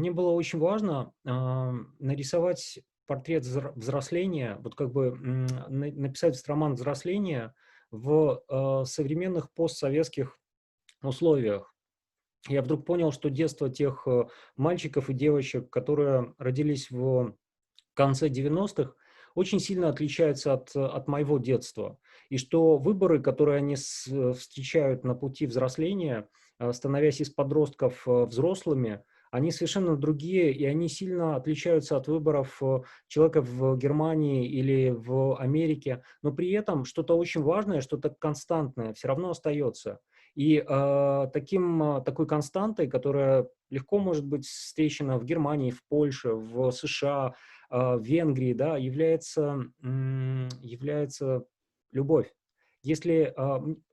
мне было очень важно, нарисовать портрет взросления, вот как бы, написать этот роман взросления в, современных постсоветских условиях. Я вдруг понял, что детство тех, мальчиков и девочек, которые родились в конце 90-х, очень сильно отличается от моего детства. И что выборы, которые они встречают на пути взросления, становясь из подростков взрослыми, они совершенно другие, и они сильно отличаются от выборов человека в Германии или в Америке, но при этом что-то очень важное, что-то константное все равно остается. И такой константой, которая легко может быть встречена в Германии, в Польше, в США, в Венгрии, да, является любовь. Если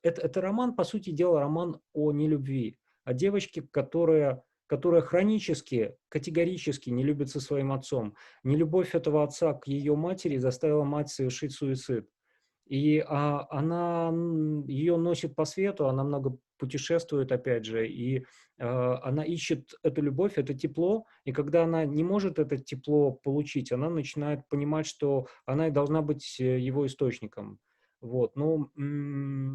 это роман, по сути дела, роман о нелюбви, о девочке, которая хронически, категорически не любит со своим отцом. Нелюбовь этого отца к ее матери заставила мать совершить суицид. И, ее носит по свету, она много путешествует, опять же, и, она ищет эту любовь, это тепло. И когда она не может это тепло получить, она начинает понимать, что она и должна быть, его источником. Вот, ну,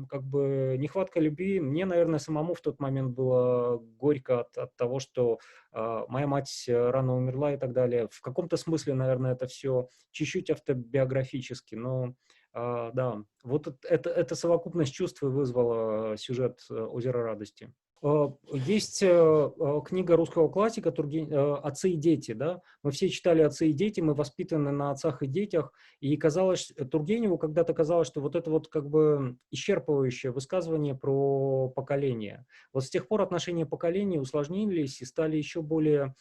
как бы нехватка любви. Мне, наверное, самому в тот момент было горько от того, что, моя мать, рано умерла и так далее. В каком-то смысле, наверное, это все чуть-чуть автобиографически, но да, вот эта совокупность чувств и вызвала сюжет "Озеро радости". Есть, книга русского классика "Отцы и дети", да. Мы все читали "Отцы и дети", мы воспитаны на отцах и детях, и казалось, Тургеневу когда-то казалось, что вот это вот как бы исчерпывающее высказывание про поколение. Вот с тех пор отношения поколений усложнились и стали еще более,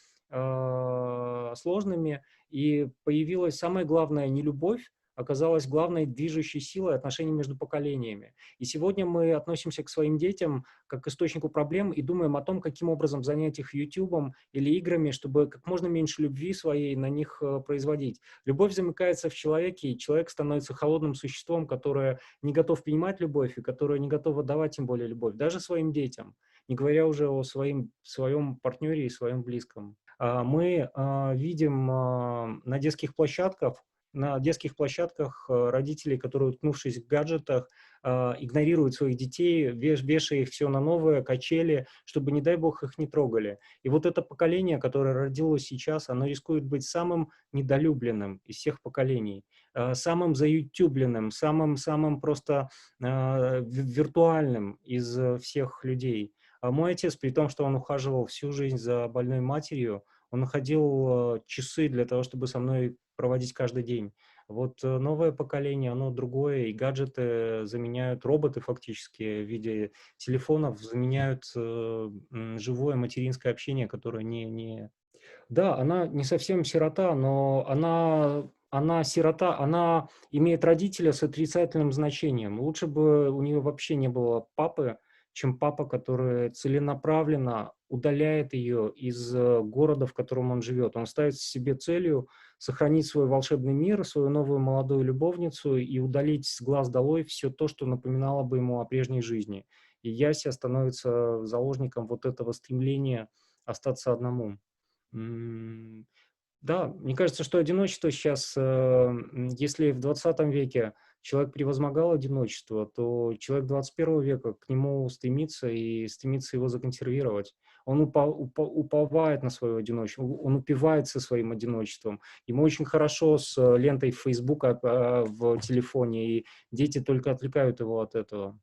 сложными, и появилась самое главное не любовь, оказалась главной движущей силой отношений между поколениями. И сегодня мы относимся к своим детям как к источнику проблем и думаем о том, каким образом занять их "Ютубом" или играми, чтобы как можно меньше любви своей на них, производить. Любовь замыкается в человеке, и человек становится холодным существом, которое не готов принимать любовь и которое не готово давать тем более любовь, даже своим детям, не говоря уже о своем партнере и своем близком. Мы, видим, на детских площадках родителей, которые, уткнувшись в гаджетах, игнорируют своих детей, вешая их все на новые качели, чтобы, не дай бог, их не трогали. И вот это поколение, которое родилось сейчас, оно рискует быть самым недолюбленным из всех поколений, самым заютюбленным, самым просто виртуальным из всех людей. Мой отец, при том, что он ухаживал всю жизнь за больной матерью, он находил часы для того, чтобы со мной проводить каждый день. Вот новое поколение, оно другое, и гаджеты заменяют, роботы фактически в виде телефонов заменяют живое материнское общение, которое не... Да, она не совсем сирота, но она сирота, она имеет родителя с отрицательным значением. Лучше бы у нее вообще не было папы, чем папа, который целенаправленно удаляет ее из города, в котором он живет. Он ставит себе целью сохранить свой волшебный мир, свою новую молодую любовницу и удалить с глаз долой все то, что напоминало бы ему о прежней жизни. И Яся становится заложником вот этого стремления остаться одному. М, да, мне кажется, что одиночество сейчас, если в 20 веке человек превозмогал одиночество, то человек 21 века к нему стремится и стремится его законсервировать. Он уповает на свое одиночество, он упивается своим одиночеством. Ему очень хорошо с лентой Фейсбука в телефоне, и дети только отвлекают его от этого.